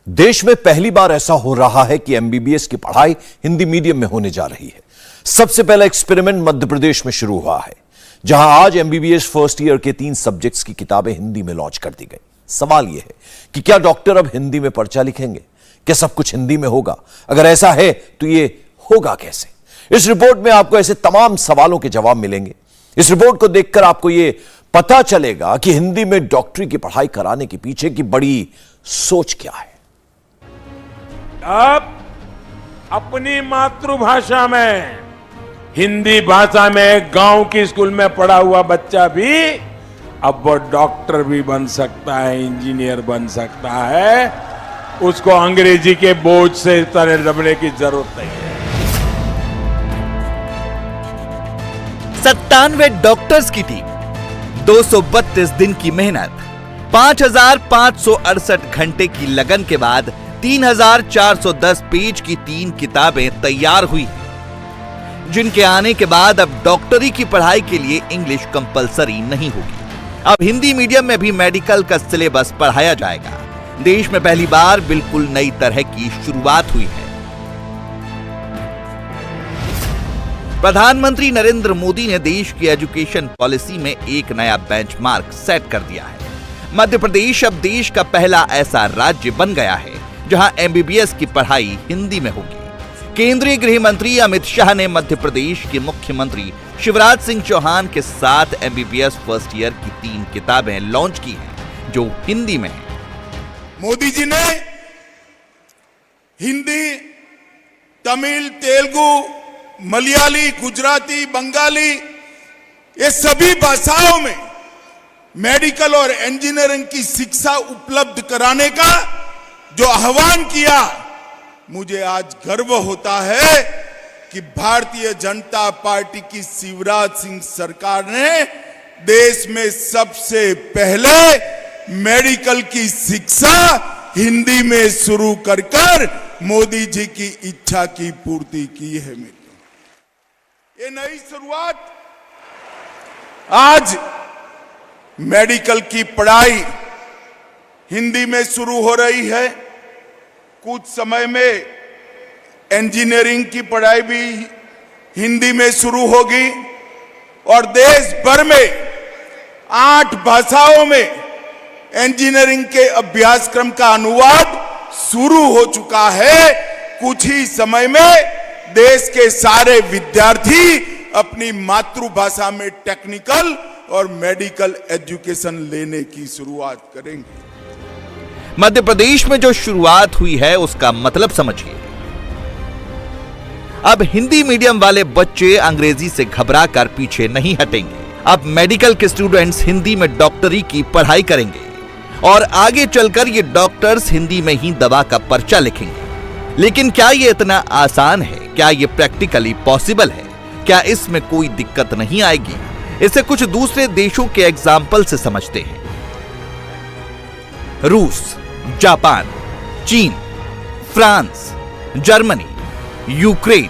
देश में पहली बार ऐसा हो रहा है कि एमबीबीएस की पढ़ाई हिंदी मीडियम में होने जा रही है। सबसे पहला एक्सपेरिमेंट मध्य प्रदेश में शुरू हुआ है, जहां आज एमबीबीएस फर्स्ट ईयर के 3 सब्जेक्ट्स की किताबें हिंदी में लॉन्च कर दी गई। सवाल यह है कि क्या डॉक्टर अब हिंदी में पर्चा लिखेंगे? क्या सब कुछ हिंदी में होगा? अगर ऐसा है तो यह होगा कैसे? इस रिपोर्ट में आपको ऐसे तमाम सवालों के जवाब मिलेंगे। इस रिपोर्ट को देखकर आपको यह पता चलेगा कि हिंदी में डॉक्टरी की पढ़ाई कराने के पीछे की बड़ी सोच क्या है। अब अपनी मातृभाषा में, हिंदी भाषा में गांव की स्कूल में पढ़ा हुआ बच्चा भी अब वो डॉक्टर भी बन सकता है, इंजीनियर बन सकता है। उसको अंग्रेजी के बोझ से तरह दबने की जरूरत नहीं है। 97 डॉक्टर्स की टीम, 232 दिन की मेहनत, 5,568 घंटे की लगन के बाद 3,410 पेज की 3 किताबें तैयार हुई, जिनके आने के बाद अब डॉक्टरी की पढ़ाई के लिए इंग्लिश कंपलसरी नहीं होगी। अब हिंदी मीडियम में भी मेडिकल का सिलेबस पढ़ाया जाएगा। देश में पहली बार बिल्कुल नई तरह की शुरुआत हुई है। प्रधानमंत्री नरेंद्र मोदी ने देश की एजुकेशन पॉलिसी में एक नया बेंचमार्क सेट कर दिया है। मध्य प्रदेश अब देश का पहला ऐसा राज्य बन गया है जहां एमबीबीएस की पढ़ाई हिंदी में होगी। केंद्रीय गृह मंत्री अमित शाह ने मध्य प्रदेश के मुख्यमंत्री शिवराज सिंह चौहान के साथ एमबीबीएस फर्स्ट ईयर की 3 किताबें लॉन्च की हैं, जो हिंदी में हैं। मोदी जी ने हिंदी, तमिल, तेलुगु, मलयाली, गुजराती, बंगाली, ये सभी भाषाओं में मेडिकल और इंजीनियरिंग की शिक्षा उपलब्ध कराने का जो आह्वान किया, मुझे आज गर्व होता है कि भारतीय जनता पार्टी की शिवराज सिंह सरकार ने देश में सबसे पहले मेडिकल की शिक्षा हिंदी में शुरू कर मोदी जी की इच्छा की पूर्ति की है। ये नई शुरुआत, आज मेडिकल की पढ़ाई हिंदी में शुरू हो रही है। कुछ समय में इंजीनियरिंग की पढ़ाई भी हिंदी में शुरू होगी और देश भर में 8 भाषाओं में इंजीनियरिंग के अभ्यासक्रम का अनुवाद शुरू हो चुका है। कुछ ही समय में देश के सारे विद्यार्थी अपनी मातृभाषा में टेक्निकल और मेडिकल एजुकेशन लेने की शुरुआत करेंगे। मध्य प्रदेश में जो शुरुआत हुई है उसका मतलब समझिए। अब हिंदी मीडियम वाले बच्चे अंग्रेजी से घबराकर पीछे नहीं हटेंगे। अब मेडिकल के स्टूडेंट्स हिंदी में डॉक्टरी की पढ़ाई करेंगे और आगे चलकर ये डॉक्टर्स हिंदी में ही दवा का पर्चा लिखेंगे। लेकिन क्या ये इतना आसान है? क्या ये प्रैक्टिकली पॉसिबल है? क्या इसमें कोई दिक्कत नहीं आएगी? इसे कुछ दूसरे देशों के एग्जाम्पल से समझते हैं। रूस, जापान, चीन, फ्रांस, जर्मनी, यूक्रेन,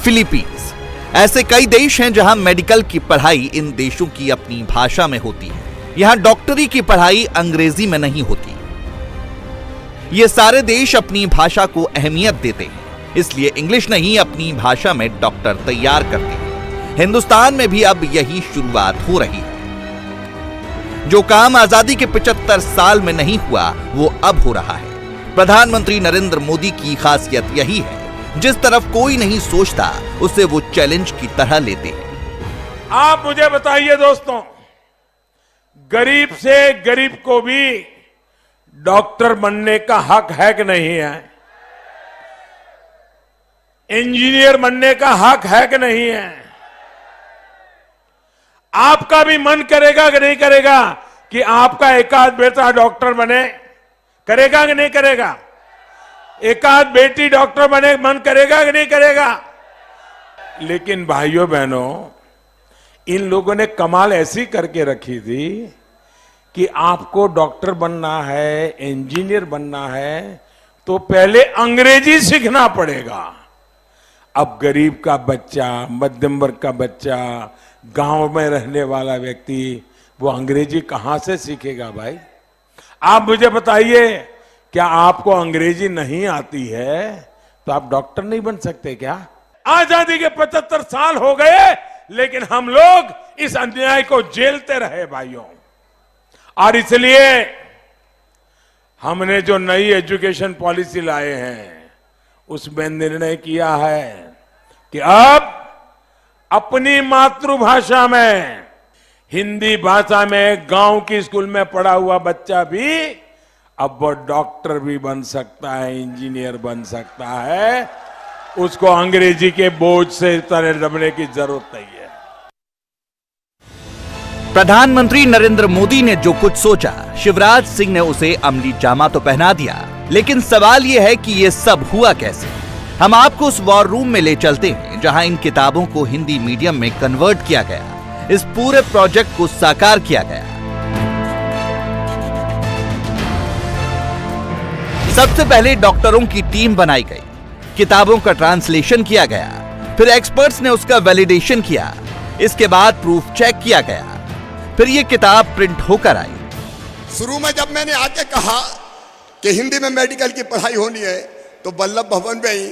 फिलीपींस, ऐसे कई देश हैं जहां मेडिकल की पढ़ाई इन देशों की अपनी भाषा में होती है। यहां डॉक्टरी की पढ़ाई अंग्रेजी में नहीं होती। ये सारे देश अपनी भाषा को अहमियत देते हैं, इसलिए इंग्लिश नहीं अपनी भाषा में डॉक्टर तैयार करते हैं। हिंदुस्तान में भी अब यही शुरुआत हो रही है। जो काम आजादी के 75 साल में नहीं हुआ वो अब हो रहा है। प्रधानमंत्री नरेंद्र मोदी की खासियत यही है, जिस तरफ कोई नहीं सोचता उसे वो चैलेंज की तरह लेते हैं। आप मुझे बताइए दोस्तों, गरीब से गरीब को भी डॉक्टर बनने का हक है कि नहीं है? इंजीनियर बनने का हक है कि नहीं है? आपका भी मन करेगा कि नहीं करेगा कि आपका एकाध बेटा डॉक्टर बने? करेगा कि नहीं करेगा? एकाध बेटी डॉक्टर बने, मन करेगा कि नहीं करेगा? लेकिन भाइयों बहनों, इन लोगों ने कमाल ऐसी करके रखी थी कि आपको डॉक्टर बनना है, इंजीनियर बनना है तो पहले अंग्रेजी सीखना पड़ेगा। अब गरीब का बच्चा, मध्यम वर्ग का बच्चा, गांव में रहने वाला व्यक्ति वो अंग्रेजी कहां से सीखेगा भाई? आप मुझे बताइए क्या आपको अंग्रेजी नहीं आती है तो आप डॉक्टर नहीं बन सकते क्या? आजादी के 75 साल हो गए, लेकिन हम लोग इस अन्याय को झेलते रहे भाइयों। और इसलिए हमने जो नई एजुकेशन पॉलिसी लाए हैं उसमें निर्णय किया है कि अब अपनी मातृभाषा में, हिंदी भाषा में गांव की स्कूल में पढ़ा हुआ बच्चा भी अब वो डॉक्टर भी बन सकता है, इंजीनियर बन सकता है। उसको अंग्रेजी के बोझ से तरह दबने की जरूरत नहीं है। प्रधानमंत्री नरेंद्र मोदी ने जो कुछ सोचा, शिवराज सिंह ने उसे अमली जामा तो पहना दिया, लेकिन सवाल यह है कि ये सब हुआ कैसे। हम आपको उस वॉर रूम में ले चलते हैं जहां इन किताबों को हिंदी मीडियम में कन्वर्ट किया गया, इस पूरे प्रोजेक्ट को साकार किया गया। सबसे पहले डॉक्टरों की टीम बनाई गई, किताबों का ट्रांसलेशन किया गया, फिर एक्सपर्ट्स ने उसका वैलिडेशन किया, इसके बाद प्रूफ चेक किया गया, फिर ये किताब प्रिंट होकर आई। शुरू में जब मैंने आके कहा कि हिंदी में मेडिकल की पढ़ाई होनी है तो वल्लभ भवन में ही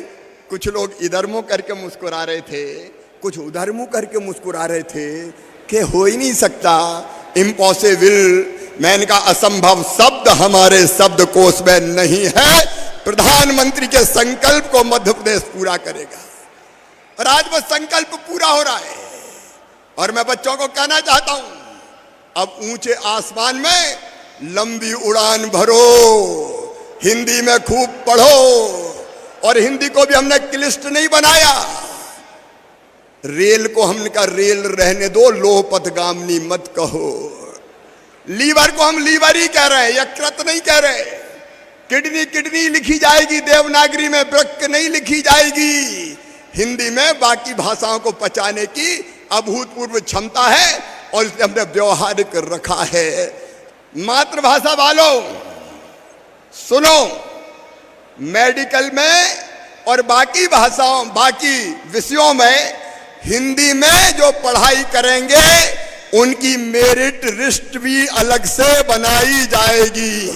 कुछ लोग इधर मुंह करके मुस्कुरा रहे थे, कुछ उधर मुंह करके मुस्कुरा रहे थे कि हो ही नहीं सकता, इम्पॉसिबल। मैंने कहा असंभव शब्द हमारे शब्दकोश में नहीं है। प्रधानमंत्री के संकल्प को मध्य प्रदेश पूरा करेगा और आज वो संकल्प पूरा हो रहा है। और मैं बच्चों को कहना चाहता हूं, अब ऊंचे आसमान में लंबी उड़ान भरो, हिंदी में खूब पढ़ो। और हिंदी को भी हमने क्लिष्ट नहीं बनाया। रेल को हमने कहा रेल रहने दो, लोह पथगामिनी मत कहो। लीवर को हम लीवर ही कह रहे हैं, यकृत नहीं कह रहे। किडनी किडनी लिखी जाएगी देवनागरी में, वृक्क नहीं लिखी जाएगी। हिंदी में बाकी भाषाओं को पचाने की अभूतपूर्व क्षमता है और इसे हमने व्यवहारिक रखा है। मातृभाषा वालों सुनो, मेडिकल में और बाकी भाषाओं, बाकी विषयों में हिंदी में जो पढ़ाई करेंगे उनकी मेरिट लिस्ट भी अलग से बनाई जाएगी।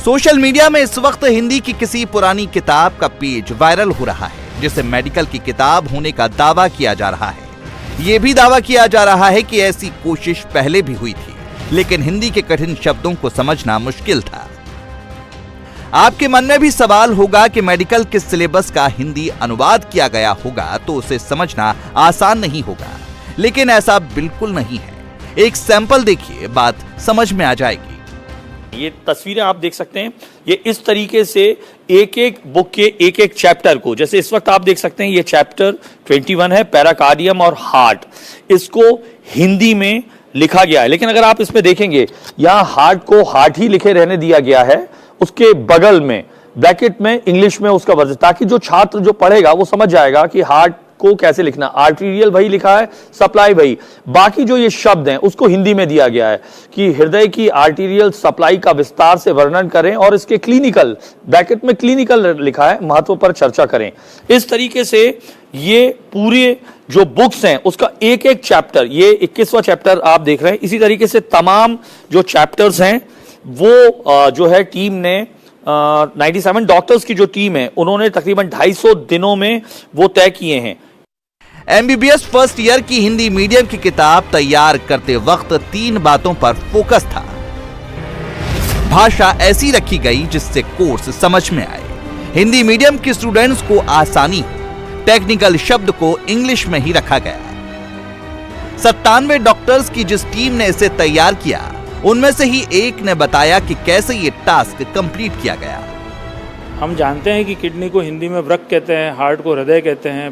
सोशल मीडिया में इस वक्त हिंदी की किसी पुरानी किताब का पेज वायरल हो रहा है जिसे मेडिकल की किताब होने का दावा किया जा रहा है। यह भी दावा किया जा रहा है कि ऐसी कोशिश पहले भी हुई थी, लेकिन हिंदी के कठिन शब्दों को समझना मुश्किल था। आपके मन में भी सवाल होगा कि मेडिकल के सिलेबस का हिंदी अनुवाद किया गया होगा तो उसे समझना आसान नहीं होगा, लेकिन ऐसा बिल्कुल नहीं है। एक सैंपल देखिए, बात समझ में आ जाएगी। ये तस्वीरें आप देख सकते हैं, ये इस तरीके से एक एक बुक के एक एक चैप्टर को, जैसे इस वक्त आप देख सकते हैं ये चैप्टर 21 है, पैराकार्डियम और हार्ट, इसको हिंदी में लिखा गया है। लेकिन अगर आप इसमें देखेंगे, यहां हार्ट को हार्ट ही लिखे रहने दिया गया है, उसके बगल में ब्रैकेट में इंग्लिश में उसका वर्जन, ताकि जो छात्र जो पढ़ेगा वो समझ जाएगा कि हार्ट को कैसे लिखना। आर्टीरियल वही लिखा है, सप्लाई वही, बाकी जो ये शब्द हैं उसको हिंदी में दिया गया है कि हृदय की आर्टीरियल सप्लाई का विस्तार से वर्णन करें और इसके क्लिनिकल, ब्रैकेट में क्लिनिकल लिखा है, महत्व पर चर्चा करें। इस तरीके से ये पूरे जो बुक्स हैं उसका एक एक चैप्टर, ये 21वां चैप्टर आप देख रहे हैं। इसी तरीके से तमाम जो चैप्टर्स हैं वो जो है टीम ने 97 डॉक्टर्स की जो टीम है उन्होंने तकरीबन 250 दिनों में वो तय किए हैं। एमबीबीएस फर्स्ट ईयर की हिंदी मीडियम की किताब तैयार करते वक्त 3 बातों पर फोकस था। भाषा ऐसी रखी गई जिससे कोर्स समझ में आए, हिंदी मीडियम के स्टूडेंट्स को आसानी हो, टेक्निकल शब्द को इंग्लिश में ही रखा गया। 97 डॉक्टर्स की जिस टीम ने इसे तैयार किया, उनमें से ही एक ने बताया कि कैसे ये टास्क कंप्लीट किया गया। हम जानते हैं कि किडनी को हिंदी में वृक्क कहते हैं, हार्ट को हृदय कहते हैं,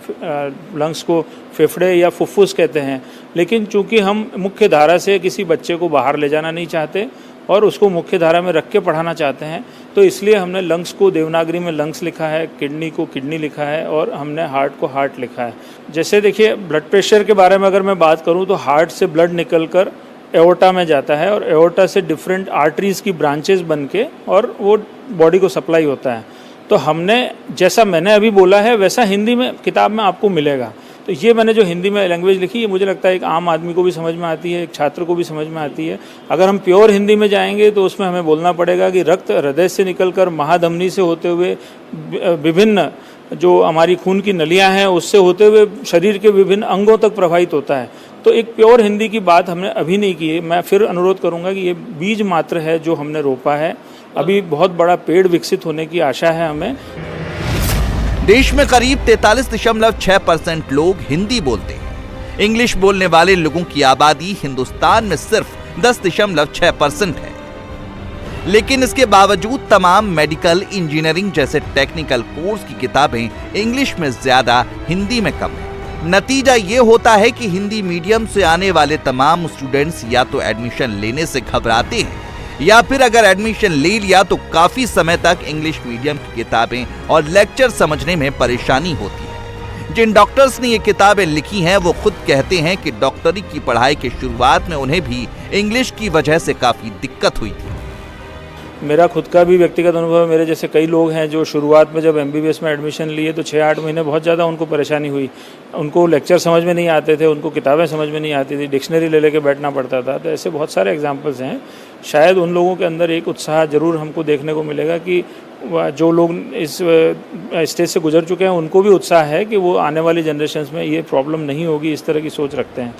लंग्स को फेफड़े या फुफ्फुस कहते हैं। लेकिन चूंकि हम मुख्य धारा से किसी बच्चे को बाहर ले जाना नहीं चाहते और उसको मुख्य धारा में रख के पढ़ाना चाहते हैं, तो इसलिए हमने लंग्स को देवनागरी में लंग्स लिखा है, किडनी को किडनी लिखा है और हमने हार्ट को हार्ट लिखा है। जैसे देखिए, ब्लड प्रेशर के बारे में अगर मैं बात करूँ तो हार्ट से ब्लड निकलकर एओर्टा में जाता है और एओर्टा से डिफरेंट आर्टरीज की ब्रांचेस बन के और वो बॉडी को सप्लाई होता है। तो हमने, जैसा मैंने अभी बोला है वैसा हिंदी में किताब में आपको मिलेगा। तो ये मैंने जो हिंदी में लैंग्वेज लिखी है मुझे लगता है एक आम आदमी को भी समझ में आती है, एक छात्र को भी समझ में आती है। अगर हम प्योर हिंदी में जाएंगे तो उसमें हमें बोलना पड़ेगा कि रक्त हृदय से निकलकर महाधमनी से होते हुए विभिन्न जो हमारी खून की नलियां हैं उससे होते हुए शरीर के विभिन्न अंगों तक प्रभावित होता है। तो एक प्योर हिंदी की बात हमने अभी नहीं की है। मैं फिर अनुरोध करूंगा कि ये बीज मात्र है जो हमने रोपा है, अभी बहुत बड़ा पेड़ विकसित होने की आशा है हमें। देश में करीब 43.6% लोग हिंदी बोलते हैं। इंग्लिश बोलने वाले लोगों की आबादी हिंदुस्तान में सिर्फ 10.6% है। लेकिन इसके बावजूद तमाम मेडिकल, इंजीनियरिंग जैसे टेक्निकल कोर्स की किताबें इंग्लिश में ज्यादा, हिंदी में कम है। नतीजा ये होता है कि हिंदी मीडियम से आने वाले तमाम स्टूडेंट्स या तो एडमिशन लेने से घबराते हैं या फिर अगर एडमिशन ले लिया तो काफी समय तक इंग्लिश मीडियम की किताबें और लेक्चर समझने में परेशानी होती है। जिन डॉक्टर्स ने ये किताबें लिखी हैं वो खुद कहते हैं कि डॉक्टरी की पढ़ाई के शुरुआत में उन्हें भी इंग्लिश की वजह से काफी दिक्कत हुई थी। मेरा खुद का भी व्यक्तिगत अनुभव है। मेरे जैसे कई लोग हैं जो शुरुआत में जब MBBS में एडमिशन लिए तो 6-8 महीने बहुत ज़्यादा उनको परेशानी हुई। उनको लेक्चर समझ में नहीं आते थे, उनको किताबें समझ में नहीं आती थी, डिक्शनरी ले लेके बैठना पड़ता था। तो ऐसे बहुत सारे एग्जांपल्स हैं। शायद उन लोगों के अंदर एक उत्साह जरूर हमको देखने को मिलेगा कि जो लोग इस स्टेज से गुजर चुके हैं उनको भी उत्साह है कि वो आने वाली जनरेशन में ये प्रॉब्लम नहीं होगी, इस तरह की सोच रखते हैं।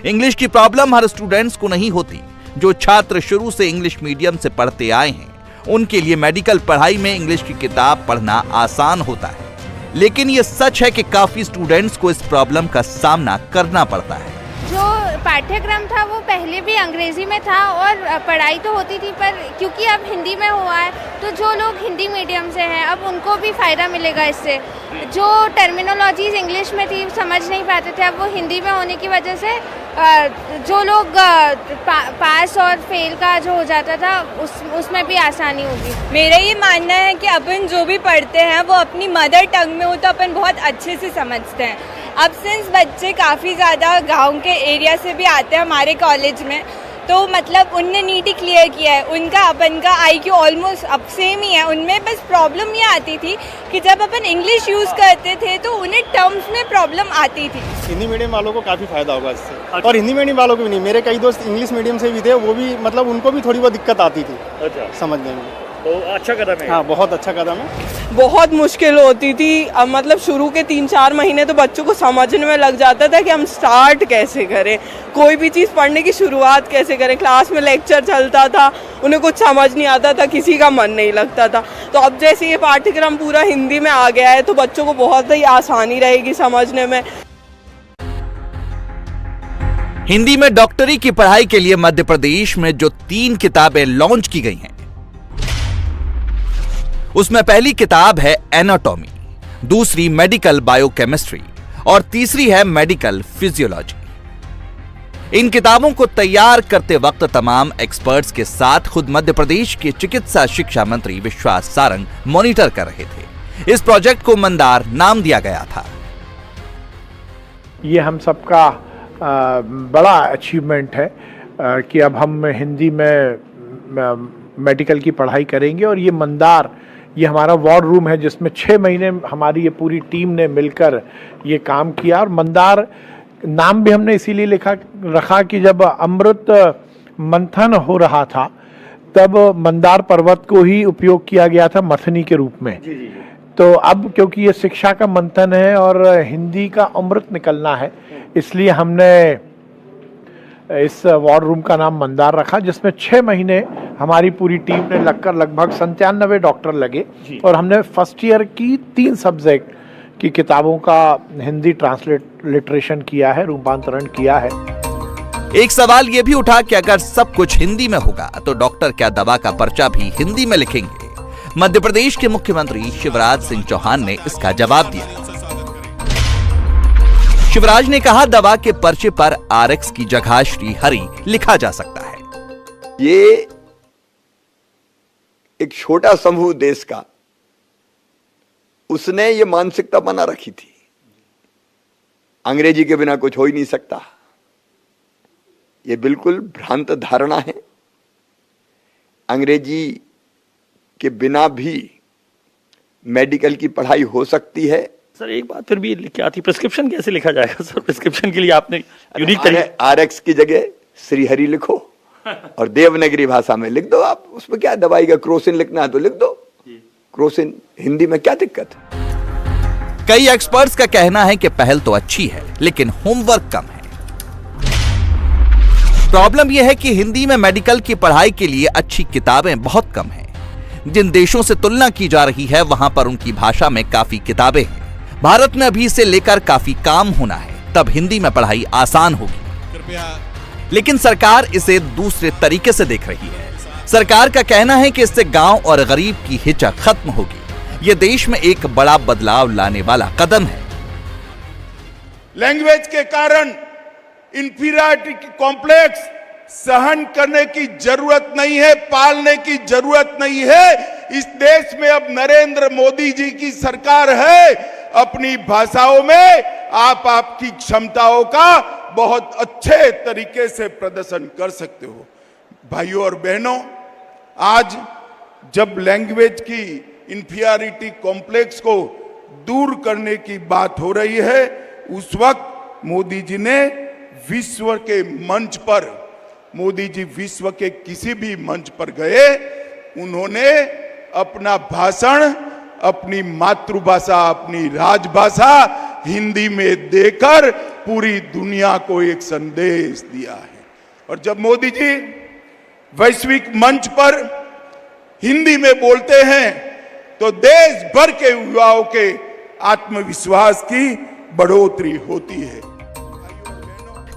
इंग्लिश की प्रॉब्लम हर स्टूडेंट्स को नहीं होती। जो छात्र शुरू से इंग्लिश मीडियम से पढ़ते आए हैं उनके लिए मेडिकल पढ़ाई में इंग्लिश की किताब पढ़ना आसान होता है। लेकिन ये सच है कि काफी स्टूडेंट्स को इस प्रॉब्लम का सामना करना पड़ता है। जो पाठ्यक्रम था वो पहले भी अंग्रेजी में था और पढ़ाई तो होती थी, पर क्योंकि अब हिंदी में हुआ है तो जो लोग हिंदी मीडियम से हैं अब उनको भी फ़ायदा मिलेगा इससे। जो टर्मिनोलॉजीज इंग्लिश में थी समझ नहीं पाते थे, अब वो हिंदी में होने की वजह से जो लोग पास और फेल का जो हो जाता था उसमें भी आसानी होगी। मेरा ये मानना है कि अपन जो भी पढ़ते हैं वो अपनी मदर टंग में हो तो अपन बहुत अच्छे से समझते हैं। अब सिंस बच्चे काफ़ी ज़्यादा गांव के एरिया से भी आते हैं हमारे कॉलेज में, तो मतलब उनने नीट ही क्लियर किया है, उनका अपन का IQ ऑलमोस्ट अब सेम ही है। उनमें बस प्रॉब्लम ये आती थी कि जब अपन इंग्लिश यूज़ करते थे तो उन्हें टर्म्स में प्रॉब्लम आती थी। हिंदी मीडियम वालों को काफ़ी फायदा होगा इससे। और हिंदी मीडियम वालों को भी नहीं, मेरे कई दोस्त इंग्लिश मीडियम से भी थे, वो भी मतलब उनको भी थोड़ी बहुत दिक्कत आती थी समझने में। तो अच्छा कदम है। हाँ, बहुत अच्छा कदम है। बहुत मुश्किल होती थी। अब मतलब शुरू के 3-4 महीने तो बच्चों को समझने में लग जाता था कि हम स्टार्ट कैसे करें, कोई भी चीज़ पढ़ने की शुरुआत कैसे करें। क्लास में लेक्चर चलता था, उन्हें कुछ समझ नहीं आता था, किसी का मन नहीं लगता था। तो अब जैसे ये पाठ्यक्रम पूरा हिंदी में आ गया है तो बच्चों को बहुत ही आसानी रहेगी समझने में। हिंदी में डॉक्टरी की पढ़ाई के लिए मध्य प्रदेश में जो 3 किताबें लॉन्च की गई हैं उसमें पहली किताब है एनाटॉमी, दूसरी मेडिकल बायोकेमिस्ट्री और तीसरी है मेडिकल फिजियोलॉजी। इन किताबों को तैयार करते वक्त तमाम एक्सपर्ट्स के साथ खुद मध्य प्रदेश के चिकित्सा शिक्षा मंत्री विश्वास सारंग मॉनिटर कर रहे थे। इस प्रोजेक्ट को मंदार नाम दिया गया था। ये हम सबका बड़ा अचीवमेंट है कि अब हम हिंदी में मेडिकल की पढ़ाई करेंगे। और ये मंदार, ये हमारा वॉर रूम है जिसमें 6 महीने हमारी ये पूरी टीम ने मिलकर ये काम किया। और मंदार नाम भी हमने इसीलिए रखा कि जब अमृत मंथन हो रहा था तब मंदार पर्वत को ही उपयोग किया गया था मथनी के रूप में। तो अब क्योंकि ये शिक्षा का मंथन है और हिंदी का अमृत निकलना है, इसलिए हमने इस वॉर रूम का नाम मंदार रखा, जिसमें 6 महीने हमारी पूरी टीम ने लगकर लगभग 97 डॉक्टर लगे और हमने फर्स्ट ईयर की 3 सब्जेक्ट की किताबों का हिंदी ट्रांसलिटरेशन किया है, रूपांतरण किया है। एक सवाल यह भी उठा कि अगर सब कुछ हिंदी में होगा तो डॉक्टर क्या दवा का पर्चा भी हिंदी में लिखेंगे? मध्य प्रदेश के मुख्यमंत्री शिवराज सिंह चौहान ने इसका जवाब दिया। शिवराज ने कहा, दवा के पर्चे पर RX की जगह श्री हरि लिखा जा सकता है। ये एक छोटा समूह देश का, उसने ये मानसिकता बना रखी थी अंग्रेजी के बिना कुछ हो ही नहीं सकता। ये बिल्कुल भ्रांत धारणा है। अंग्रेजी के बिना भी मेडिकल की पढ़ाई हो सकती है, सर एक बात फिर भी क्या थी, प्रिस्क्रिप्शन कैसे लिखा जाएगा सर? प्रिस्क्रिप्शन के लिए आपने यूनिक तरीके RX की जगह श्रीहरि लिखो और देवनागरी भाषा में लिख दो आप, उसमें क्या दवाई का क्रोसिन लिखना है तो लिख दो, क्रोसिन हिंदी में क्या दिक्कत है? कई एक्सपर्ट्स का कहना है कि पहल तो अच्छी है लेकिन होमवर्क कम है। प्रॉब्लम यह है कि हिंदी में मेडिकल की पढ़ाई के लिए अच्छी किताबें बहुत कम हैं। जिन देशों से तुलना की जा रही है वहां पर उनकी भाषा में काफी किताबें हैं। भारत में अभी इसे लेकर काफी काम होना है, तब हिंदी में पढ़ाई आसान होगी। लेकिन सरकार इसे दूसरे तरीके से देख रही है। सरकार का कहना है कि इससे गांव और गरीब की हिचक खत्म होगी। यह देश में एक बड़ा बदलाव लाने वाला कदम है। लैंग्वेज के कारण इंफीरियरिटी कॉम्प्लेक्स सहन करने की जरूरत नहीं है, पालने की जरूरत नहीं है। इस देश में अब नरेंद्र मोदी जी की सरकार है। अपनी भाषाओं में आप आपकी क्षमताओं का बहुत अच्छे तरीके से प्रदर्शन कर सकते हो। भाइयों और बहनों, आज जब लैंग्वेज की इंफीरियरिटी कॉम्प्लेक्स को दूर करने की बात हो रही है, उस वक्त मोदी जी ने विश्व के मंच पर, मोदी जी विश्व के किसी भी मंच पर गए, उन्होंने अपना भाषण अपनी मातृभाषा, अपनी राजभाषा हिंदी में देकर पूरी दुनिया को एक संदेश दिया है। और जब मोदी जी वैश्विक मंच पर हिंदी में बोलते हैं तो देश भर के युवाओं के आत्मविश्वास की बढ़ोतरी होती है।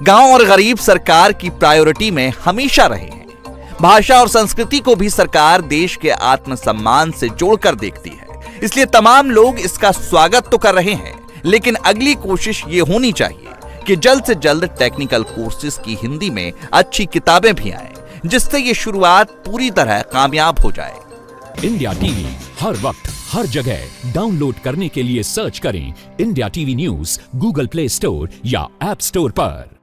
गांव और गरीब सरकार की प्रायोरिटी में हमेशा रहे हैं। भाषा और संस्कृति को भी सरकार देश के आत्मसम्मान से जोड़कर देखती है, इसलिए तमाम लोग इसका स्वागत तो कर रहे हैं। लेकिन अगली कोशिश ये होनी चाहिए कि जल्द से जल्द टेक्निकल कोर्सेज की हिंदी में अच्छी किताबें भी आएं, जिससे ये शुरुआत पूरी तरह कामयाब हो जाए। इंडिया टीवी हर वक्त हर जगह डाउनलोड करने के लिए सर्च करें India TV news Google play store या ऐप स्टोर पर।